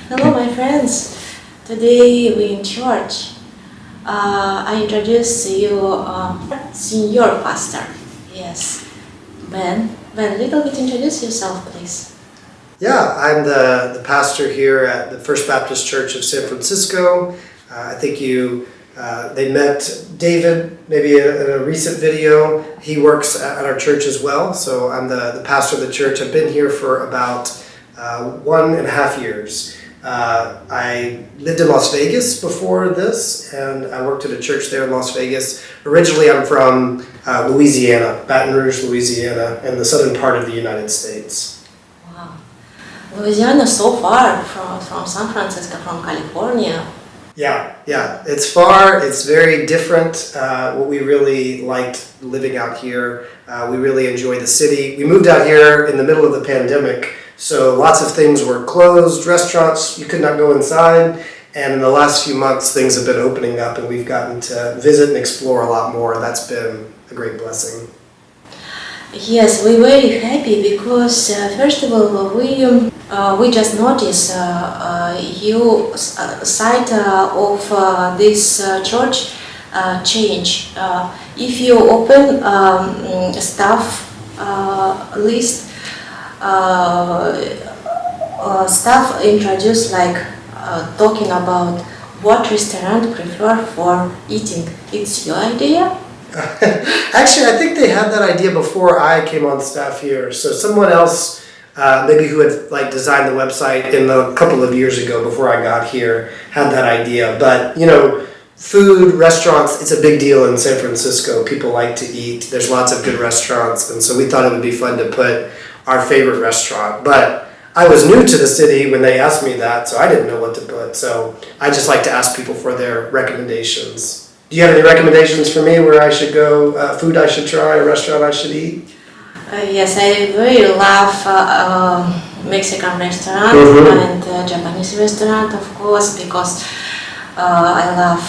Hello, my friends. Today we in church. I introduce you senior pastor. Yes, Ben. Ben, little bit introduce yourself, please. Yeah, I'm the pastor here at the First Baptist Church of San Francisco. I think they met David maybe in a recent video. He works at our church as well, so I'm the pastor of the church. I've been here for about 1.5 years. I lived in Las Vegas before this, and I worked at a church there in Las Vegas. Originally, I'm from Louisiana, Baton Rouge, Louisiana, in the southern part of the United States. Wow. Louisiana so far from San Francisco, from California. Yeah, it's far, it's very different. What we really liked living out here, we really enjoy the city. We moved out here in the middle of the pandemic, so lots of things were closed, restaurants, you could not go inside, and in the last few months things have been opening up and we've gotten to visit and explore a lot more. That's been a great blessing. Yes, we're very happy because first of all we just noticed you site of this church change. If you open staff list, staff introduce like talking about what restaurant prefer for eating. It's your idea? Actually, I think they had that idea before I came on staff here. So someone else, maybe who had designed the website in a couple of years ago before I got here, had that idea. But food, restaurants, it's a big deal in San Francisco. People like to eat. There's lots of good restaurants, and so we thought it would be fun to put our favorite restaurant. But I was new to the city when they asked me that, so I didn't know what to put. So I just like to ask people for their recommendations. Do you have any recommendations for me where I should go, food I should try, a restaurant I should eat? Yes, I really love Mexican restaurant and Japanese restaurant, of course, because I love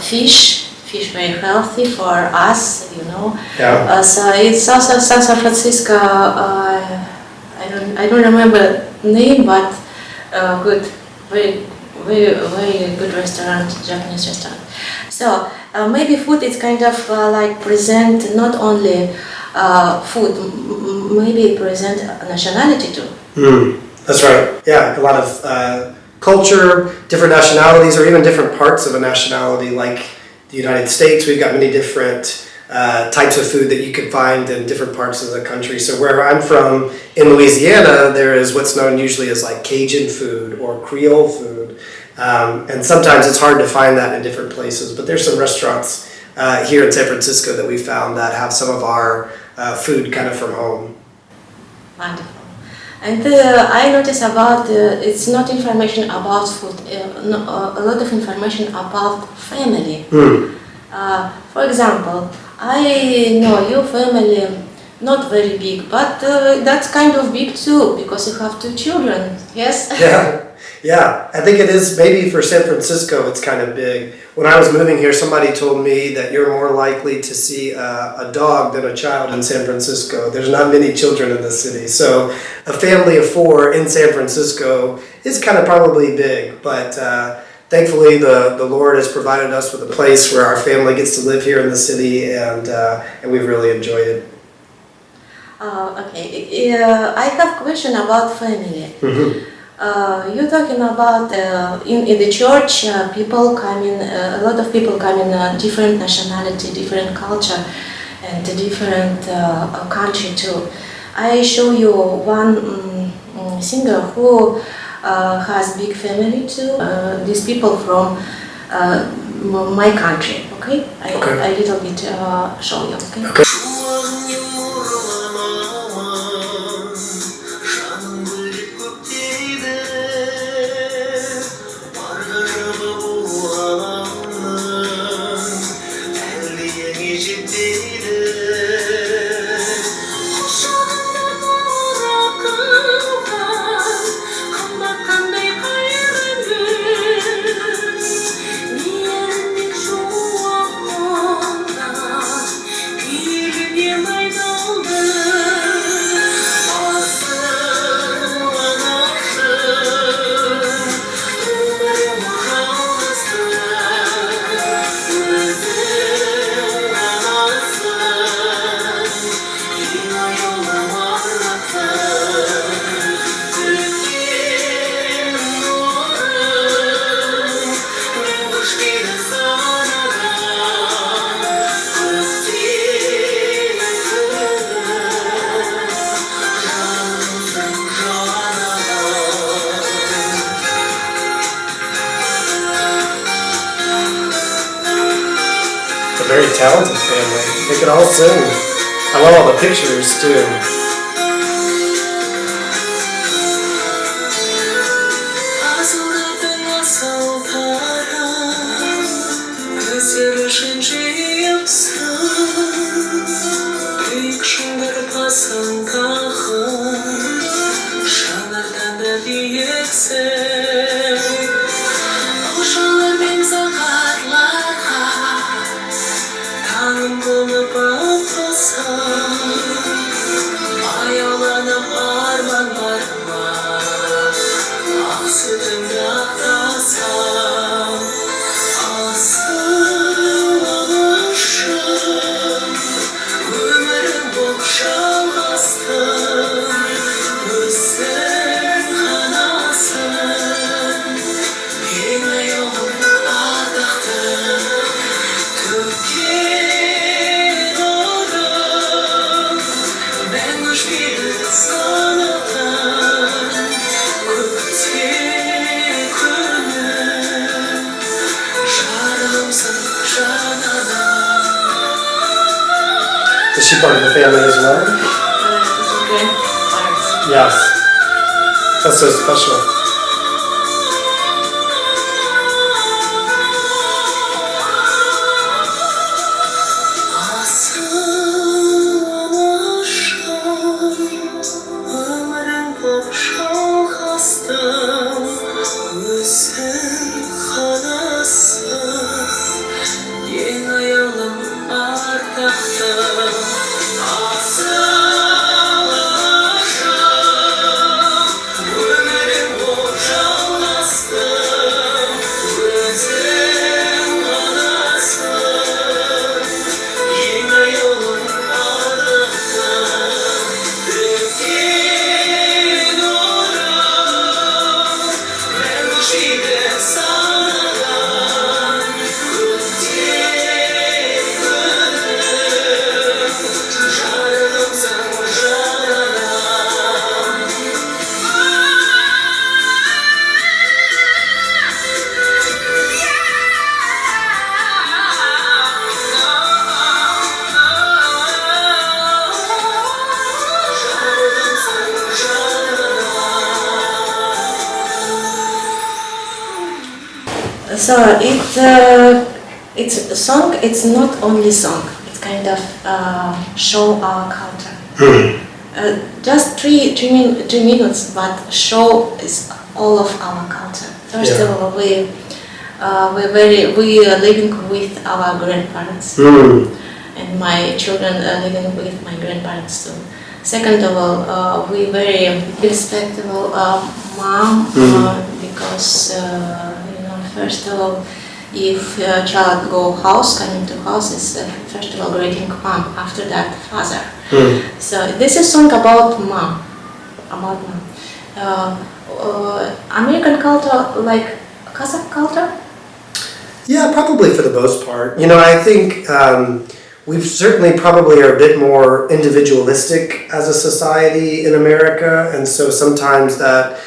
fish. Fish very healthy for us, Yeah. So it's also San Francisco. I don't remember name, but good, very good restaurant, Japanese restaurant. So maybe food is kind of present not only food, maybe present nationality too. That's right. Yeah, a lot of culture, different nationalities, or even different parts of a nationality. Like the United States, we've got many different types of food that you can find in different parts of the country. So where I'm from, in Louisiana, there is what's known usually as Cajun food or Creole food. And sometimes it's hard to find that in different places, but there's some restaurants here in San Francisco that we found that have some of our food kind of from home. Wonderful. And I noticed about it's not information about food, a lot of information about family. For example, I know your family not very big, but that's kind of big too because you have 2 children. Yes. Yeah, I think it is. Maybe for San Francisco, it's kind of big. When I was moving here, somebody told me that you're more likely to see a dog than a child in San Francisco. There's not many children in the city. So a family of 4 in San Francisco is kind of probably big. But thankfully, the Lord has provided us with a place where our family gets to live here in the city, and we've really enjoyed it. Okay, I have a question about family. You're talking about in the church, people come in, a lot of people come in different nationality, different culture, and different country too. I show you one singer who has big family too. These people from my country. Okay, I little bit show you. Okay. very talented family. They could all sing. I love all the pictures too. Is she part of the family as well? Yes. That's so special. So it's a song. It's not only song. It's kind of show our culture. Just three minutes, but show is all of our culture. First of all, we are living with our grandparents, and my children are living with my grandparents too. Second of all, we very respectable mom because. First of all, if a child coming to house is first of all greeting mom, after that father. So this is song about mom, American culture, like Kazakh culture. Yeah, probably for the most part. You know, I think we certainly probably are a bit more individualistic as a society in America, and so sometimes that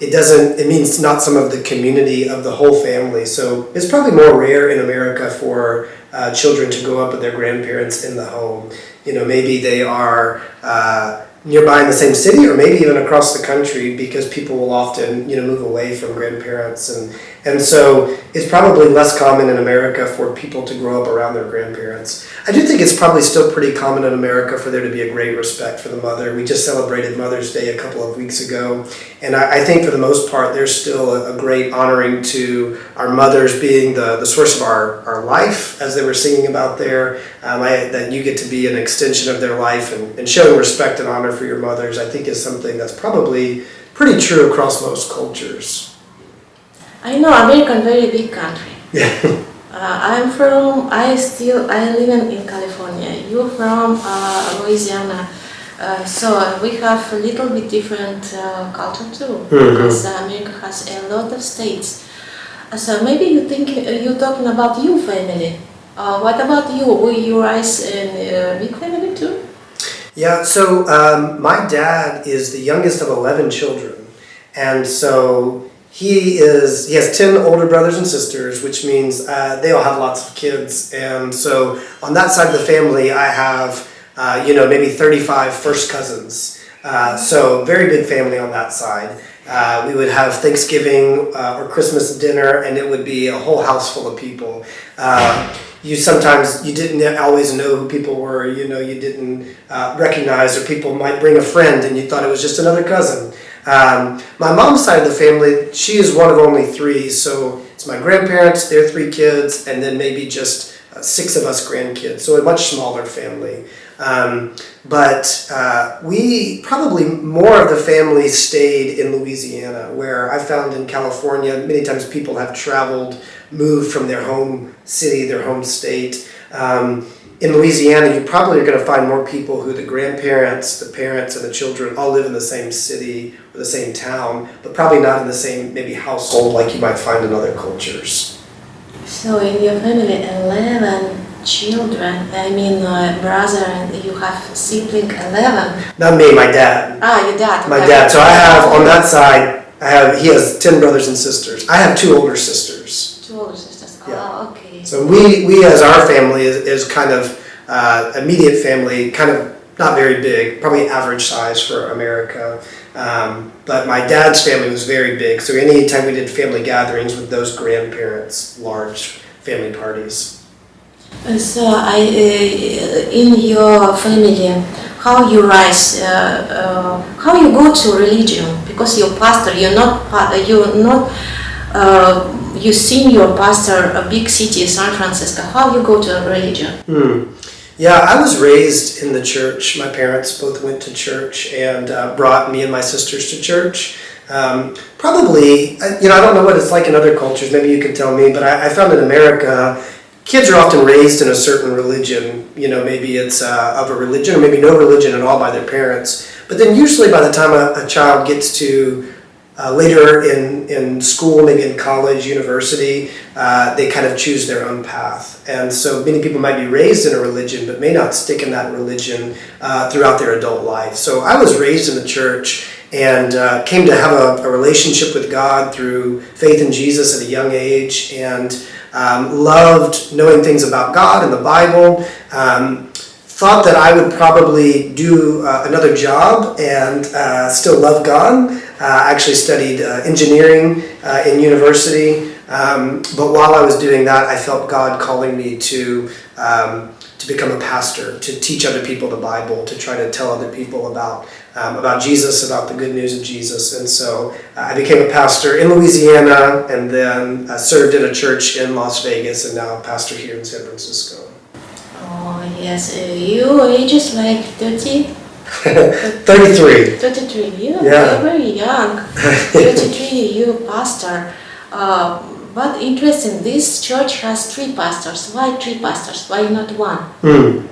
it means not some of the community of the whole family. So it's probably more rare in America for children to grow up with their grandparents in the home. You know, maybe they are nearby in the same city, or maybe even across the country, because people will often, move away from grandparents, and so it's probably less common in America for people to grow up around their grandparents. I do think it's probably still pretty common in America for there to be a great respect for the mother. We just celebrated Mother's Day a couple of weeks ago, and I think for the most part there's still a great honoring to our mothers being the source of our life, as they were singing about there, that you get to be an extension of their life, and showing respect and honor for your mothers, I think, is something that's probably pretty true across most cultures. I know American very big country. Yeah. I live in California. You're from Louisiana. So we have a little bit different culture too, because America has a lot of states. So maybe you're talking about your family. What about you? Were you raised in a big family too? Yeah, so my dad is the youngest of 11 children, and so he has 10 older brothers and sisters, which means they all have lots of kids. And so on that side of the family, I have, maybe 35 first cousins. So very big family on that side. We would have Thanksgiving or Christmas dinner, and it would be a whole house full of people. You didn't always know who people were, you didn't recognize, or people might bring a friend and you thought it was just another cousin. My mom's side of the family, she is one of only three, so it's my grandparents, their three kids, and then maybe just 6 of us grandkids, so a much smaller family. But we probably more of the family stayed in Louisiana, where I found in California, many times people have traveled, moved from their home city, their home state. In Louisiana, you probably are going to find more people who the grandparents, the parents, and the children all live in the same city or the same town, but probably not in the same maybe household like you might find in other cultures. So in your family, 11 children, brother, and you have sibling 11? Not me, my dad. Your dad. My dad. So I have, on that side, he has 10 brothers and sisters. I have 2 older sisters. 2 older sisters. Yeah. Oh, okay. So we as our family is kind of immediate family, kind of not very big, probably average size for America. But my dad's family was very big. So anytime we did family gatherings with those grandparents, large family parties. So in your family, how you rise, how you go to religion? Because you're pastor, you seen your pastor a big city, San Francisco. How you go to religion? Yeah, I was raised in the church. My parents both went to church and brought me and my sisters to church. Probably, I don't know what it's like in other cultures. Maybe you can tell me. But I found in America, kids are often raised in a certain religion. Maybe it's of a religion or maybe no religion at all by their parents. But then usually by the time a child gets to later in school, maybe in college, university, they kind of choose their own path. And so many people might be raised in a religion but may not stick in that religion throughout their adult life. So I was raised in the church and came to have a relationship with God through faith in Jesus at a young age, and loved knowing things about God and the Bible. Thought that I would probably do another job and still love God. Actually studied engineering in university, but while I was doing that, I felt God calling me to become a pastor, to teach other people the Bible, to try to tell other people about Jesus, about the good news of Jesus. And so I became a pastor in Louisiana, and then served in a church in Las Vegas, and now a pastor here in San Francisco. Oh yes, your age is like 30? 33. 33, Yeah. You're very young. 33, you're a pastor. But interesting, this church has 3 pastors. Why 3 pastors? Why not 1?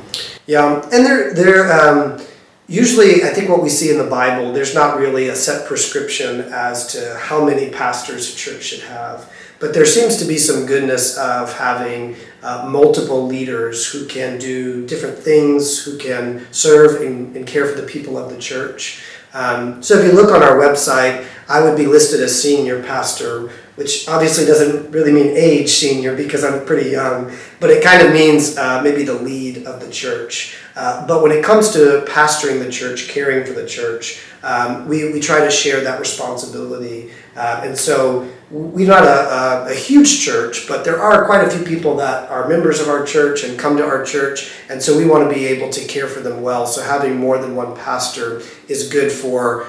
Yeah, and they're usually, I think what we see in the Bible, there's not really a set prescription as to how many pastors a church should have. But there seems to be some goodness of having multiple leaders who can do different things, who can serve and care for the people of the church. So if you look on our website, I would be listed as senior pastor, which obviously doesn't really mean age senior because I'm pretty young, but it kind of means maybe the lead of the church. But when it comes to pastoring the church, caring for the church, we try to share that responsibility. And so we're not a huge church, but there are quite a few people that are members of our church and come to our church, and so we want to be able to care for them well. So having more than one pastor is good for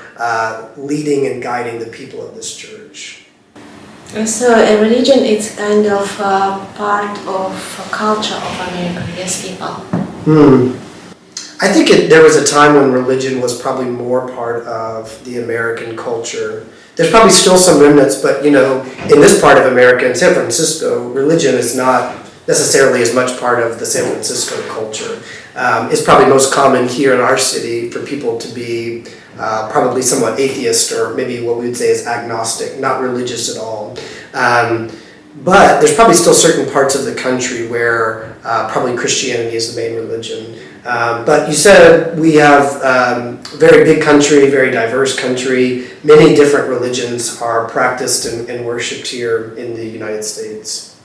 leading and guiding the people of this church. So a religion is kind of part of culture of America, yes, people. I think there was a time when religion was probably more part of the American culture. There's probably still some remnants, but in this part of America, in San Francisco, religion is not necessarily as much part of the San Francisco culture. It's probably most common here in our city for people to be probably somewhat atheist, or maybe what we would say is agnostic, not religious at all. But there's probably still certain parts of the country where probably Christianity is the main religion. But you said we have very big country, very diverse country. Many different religions are practiced and worshipped here in the United States.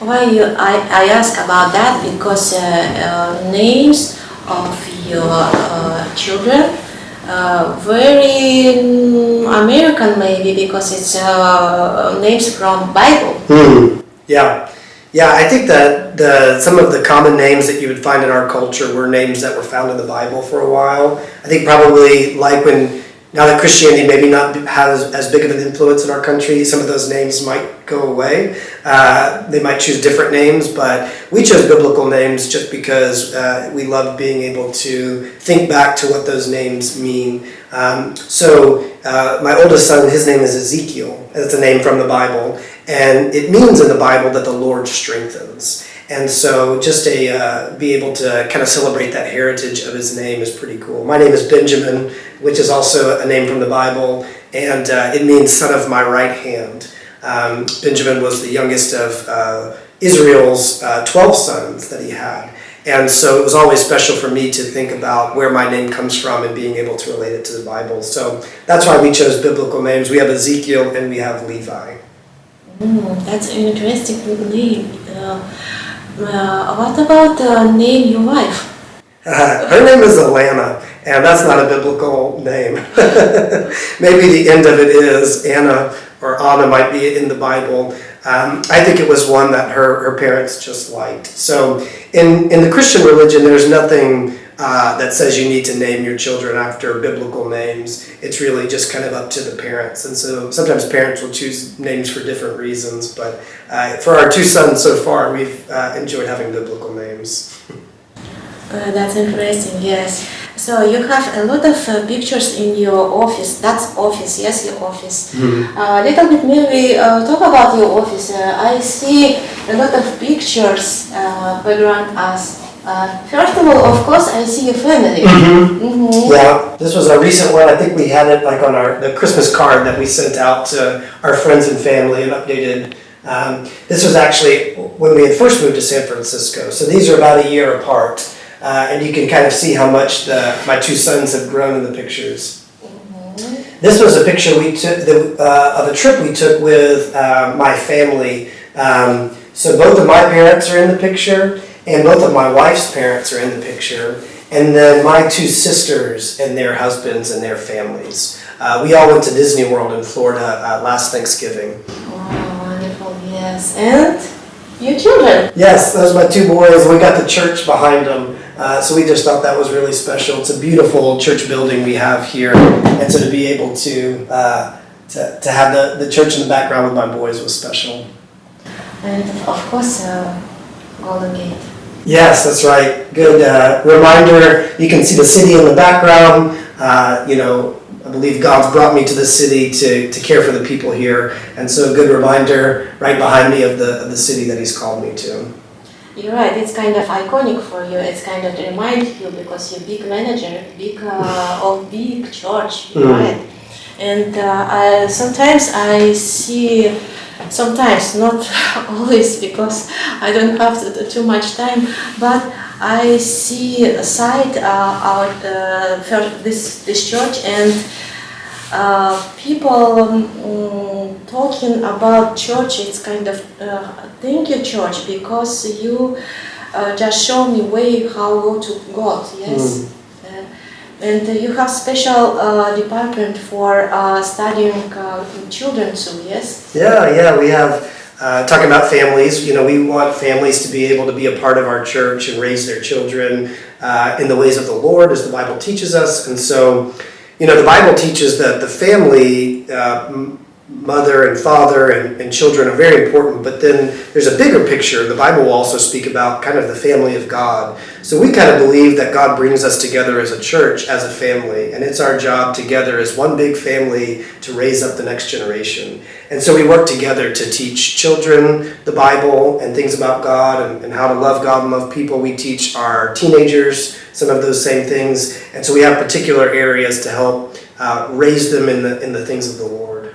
I ask about that because names of your children very American maybe because it's names from Bible. Yeah. Yeah, I think that some of the common names that you would find in our culture were names that were found in the Bible for a while. I think probably like now that Christianity maybe not has as big of an influence in our country, some of those names might go away. They might choose different names, but we chose biblical names just because we love being able to think back to what those names mean. So my oldest son, his name is Ezekiel. That's a name from the Bible. And it means in the Bible that the Lord strengthens. And so just be able to kind of celebrate that heritage of his name is pretty cool. My name is Benjamin, which is also a name from the Bible, and it means son of my right hand. Benjamin was the youngest of Israel's 12 sons that he had. And so it was always special for me to think about where my name comes from and being able to relate it to the Bible. So that's why we chose biblical names. We have Ezekiel and we have Levi. That's an interesting name. What about name your wife? Her name is Alana, and that's not a biblical name. Maybe the end of it is Anna, or Anna might be in the Bible. I think it was one that her parents just liked. So in the Christian religion, there's nothing that says you need to name your children after biblical names. It's really just kind of up to the parents. And so sometimes parents will choose names for different reasons. But for our two sons so far, we've enjoyed having biblical names. That's interesting, yes. So you have a lot of pictures in your office. That's office, yes, your office. A little bit maybe talk about your office. I see a lot of pictures background us. First of all, of course, I see your family. Yeah, this was a recent one. I think we had it like on the Christmas card that we sent out to our friends and family and updated. This was actually when we had first moved to San Francisco. So these are about a year apart. And you can kind of see how much my two sons have grown in the pictures. This was a picture we took of a trip we took with my family. So both of my parents are in the picture, and both of my wife's parents are in the picture, and then my two sisters and their husbands and their families. We all went to Disney World in Florida last Thanksgiving. Oh, wonderful, yes. And your children? Yes, those are my two boys. We got the church behind them. So we just thought that was really special. It's a beautiful church building we have here. And so to be able to have the church in the background with my boys was special. And of course, Golden Gate. Yes, that's right. Good reminder. You can see the city in the background. I believe God's brought me to this city to care for the people here. And so a good reminder right behind me of the city that He's called me to. You're right, it's kind of iconic for you. It's kind of to remind you because you're big manager, of big church, right? And sometimes I see, sometimes not always because I don't have too much time, but I see aside this church and people talking about church. It's kind of thank you church because you just show me way how go to God. Yes. And you have special department for studying children too, yes? Yeah, we have, talking about families, we want families to be able to be a part of our church and raise their children in the ways of the Lord as the Bible teaches us. And so, the Bible teaches that the family, mother and father and children are very important, but then there's a bigger picture. The Bible will also speak about kind of the family of God. So we kind of believe that God brings us together as a church, as a family, and it's our job together as one big family to raise up the next generation. And so we work together to teach children the Bible and things about God and how to love God and love people. We teach our teenagers some of those same things, and so we have particular areas to help raise them in the things of the Lord.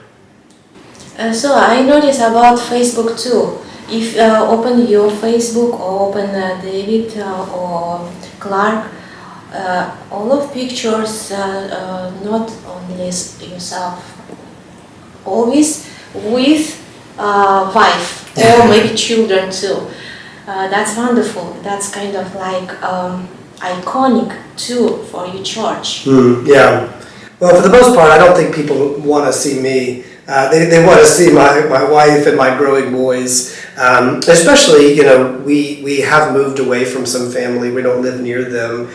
So I noticed about Facebook too. If open your Facebook or open David or Clark, all of pictures, not only yourself, always with wife or maybe children too. That's wonderful. That's kind of like iconic too for your church. Yeah. Well, for the most part, I don't think people want to see me. They want to see my wife and my growing boys. Especially, we have moved away from some family. We don't live near them.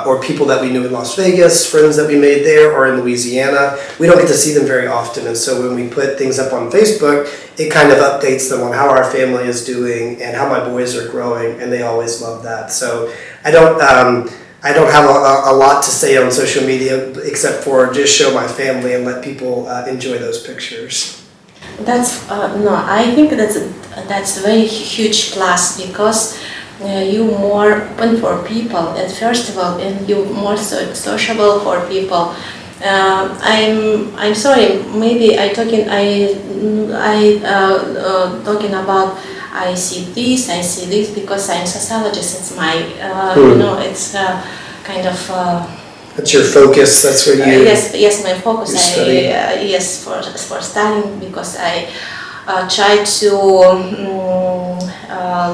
Or people that we knew in Las Vegas, friends that we made there, or in Louisiana. We don't get to see them very often. And so when we put things up on Facebook, it kind of updates them on how our family is doing and how my boys are growing. And they always love that. So I don't have a lot to say on social media except for just show my family and let people enjoy those pictures. That's no. I think that's a very huge plus because you more open for people at first of all, and you more sociable for people. I'm sorry. Maybe talking about. I see this because I'm sociologist. It's my it's kind of. That's your focus. That's what you. Yes, my focus. Yes, for studying because I try to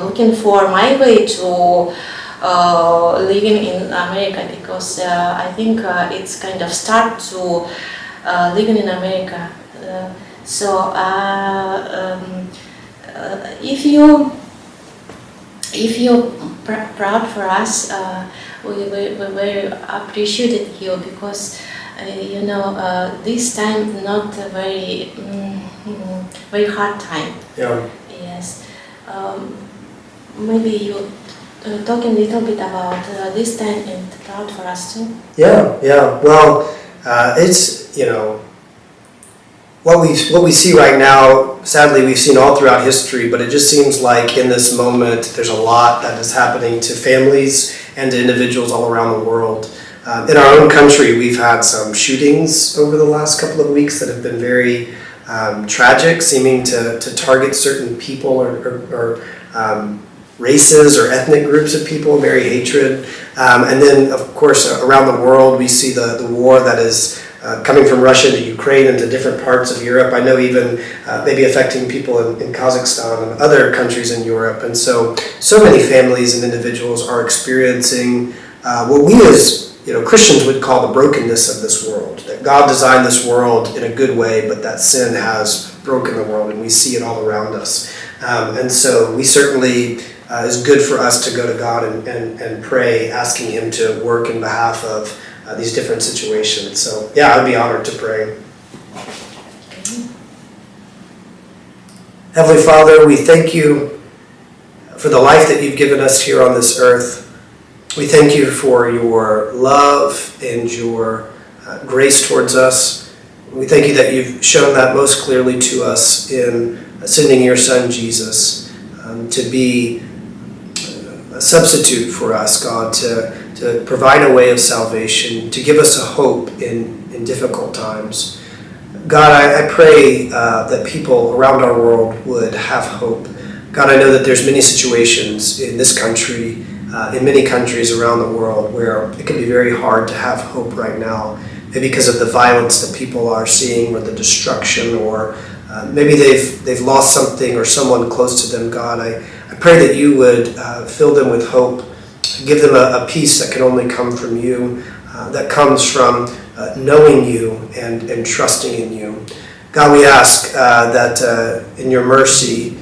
looking for my way to living in America because I think it's kind of start to living in America. If you're proud for us, we very appreciated you because this time not a very very hard time. Yeah. Yes. Maybe you talking a little bit about this time and proud for us too. Yeah. Well, it's what we see right now. Sadly, we've seen all throughout history, but it just seems like in this moment, there's a lot that is happening to families and to individuals all around the world. In our own country, we've had some shootings over the last couple of weeks that have been very tragic, seeming to target certain people or races or ethnic groups of people, very hatred. And then, of course, around the world, we see the war that is coming from Russia to Ukraine and to different parts of Europe. I know even maybe affecting people in Kazakhstan and other countries in Europe. And so many families and individuals are experiencing what we as Christians would call the brokenness of this world. That God designed this world in a good way, but that sin has broken the world, and we see it all around us. And so we certainly, it's good for us to go to God and pray, asking Him to work in behalf of these different situations. So yeah, I'd be honored to pray. Heavenly Father, we thank you for the life that you've given us here on this earth. We thank you for your love and your grace towards us. We thank you that you've shown that most clearly to us in sending your Son Jesus to be a substitute for us, God, to provide a way of salvation, to give us a hope in difficult times. God, I pray that people around our world would have hope. God, I know that there's many situations in this country, in many countries around the world where it can be very hard to have hope right now, maybe because of the violence that people are seeing or the destruction, or maybe they've lost something or someone close to them. God, I pray that you would fill them with hope, give them a peace that can only come from you, that comes from knowing you and trusting in you. God, we ask that in your mercy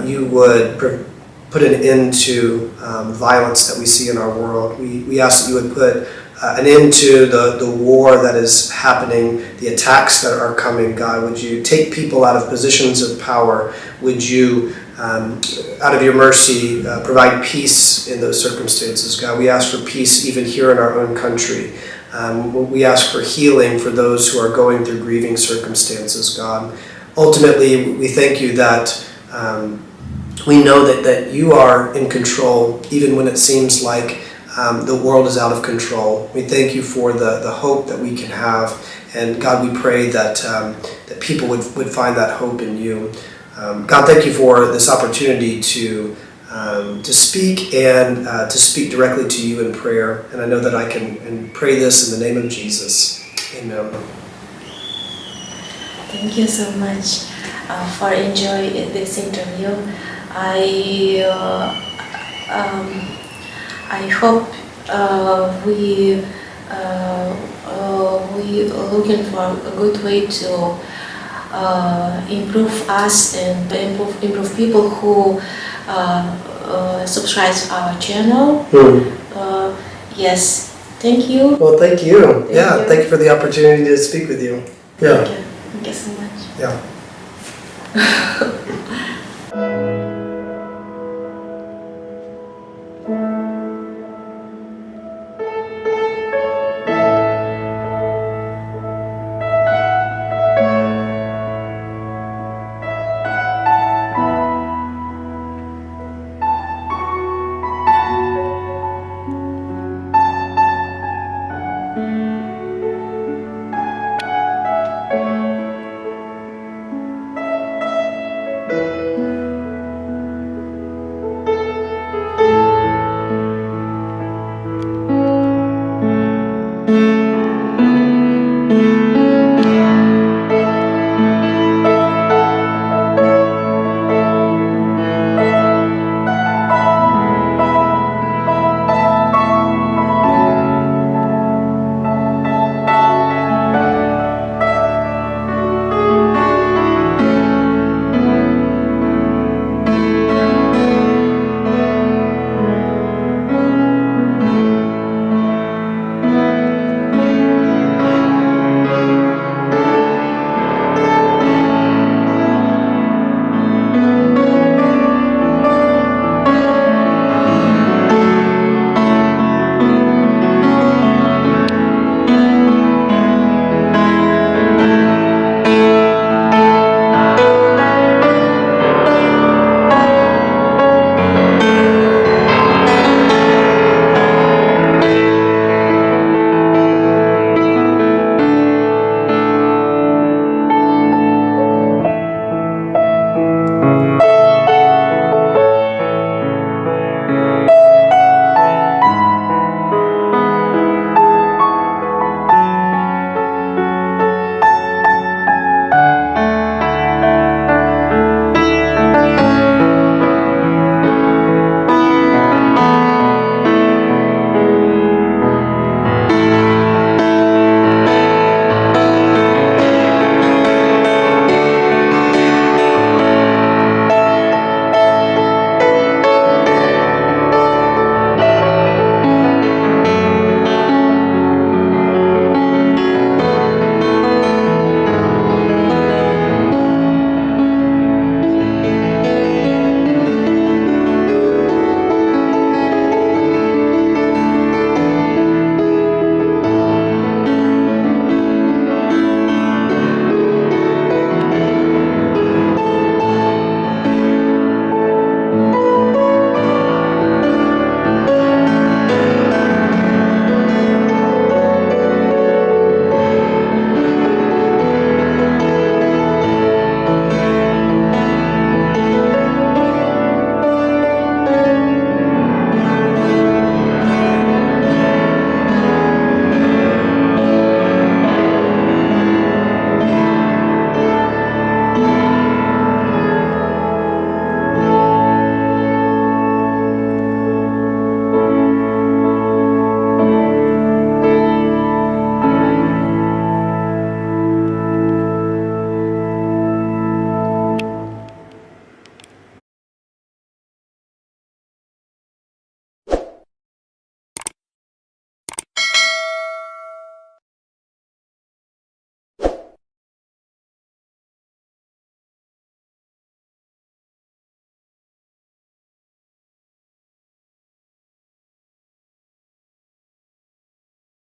you would put an end to violence that we see in our world. We ask that you would put an end to the war that is happening, the attacks that are coming. God, would you take people out of positions of power? Would you, out of your mercy, provide peace in those circumstances? God, we ask for peace even here in our own country. We ask for healing for those who are going through grieving circumstances, God. Ultimately, we thank you that we know that you are in control, even when it seems like the world is out of control. We thank you for the hope that we can have. And God, we pray that people would find that hope in you. God, thank you for this opportunity to speak and to speak directly to you in prayer. And I know that I can pray this in the name of Jesus. Amen. Thank you so much for enjoying this interview. I hope we looking for a good way to improve us and improve people who subscribe to our channel. Yes, thank you. Well, thank you. Thank you. Thank you for the opportunity to speak with you. Yeah. Thank you so much. Yeah.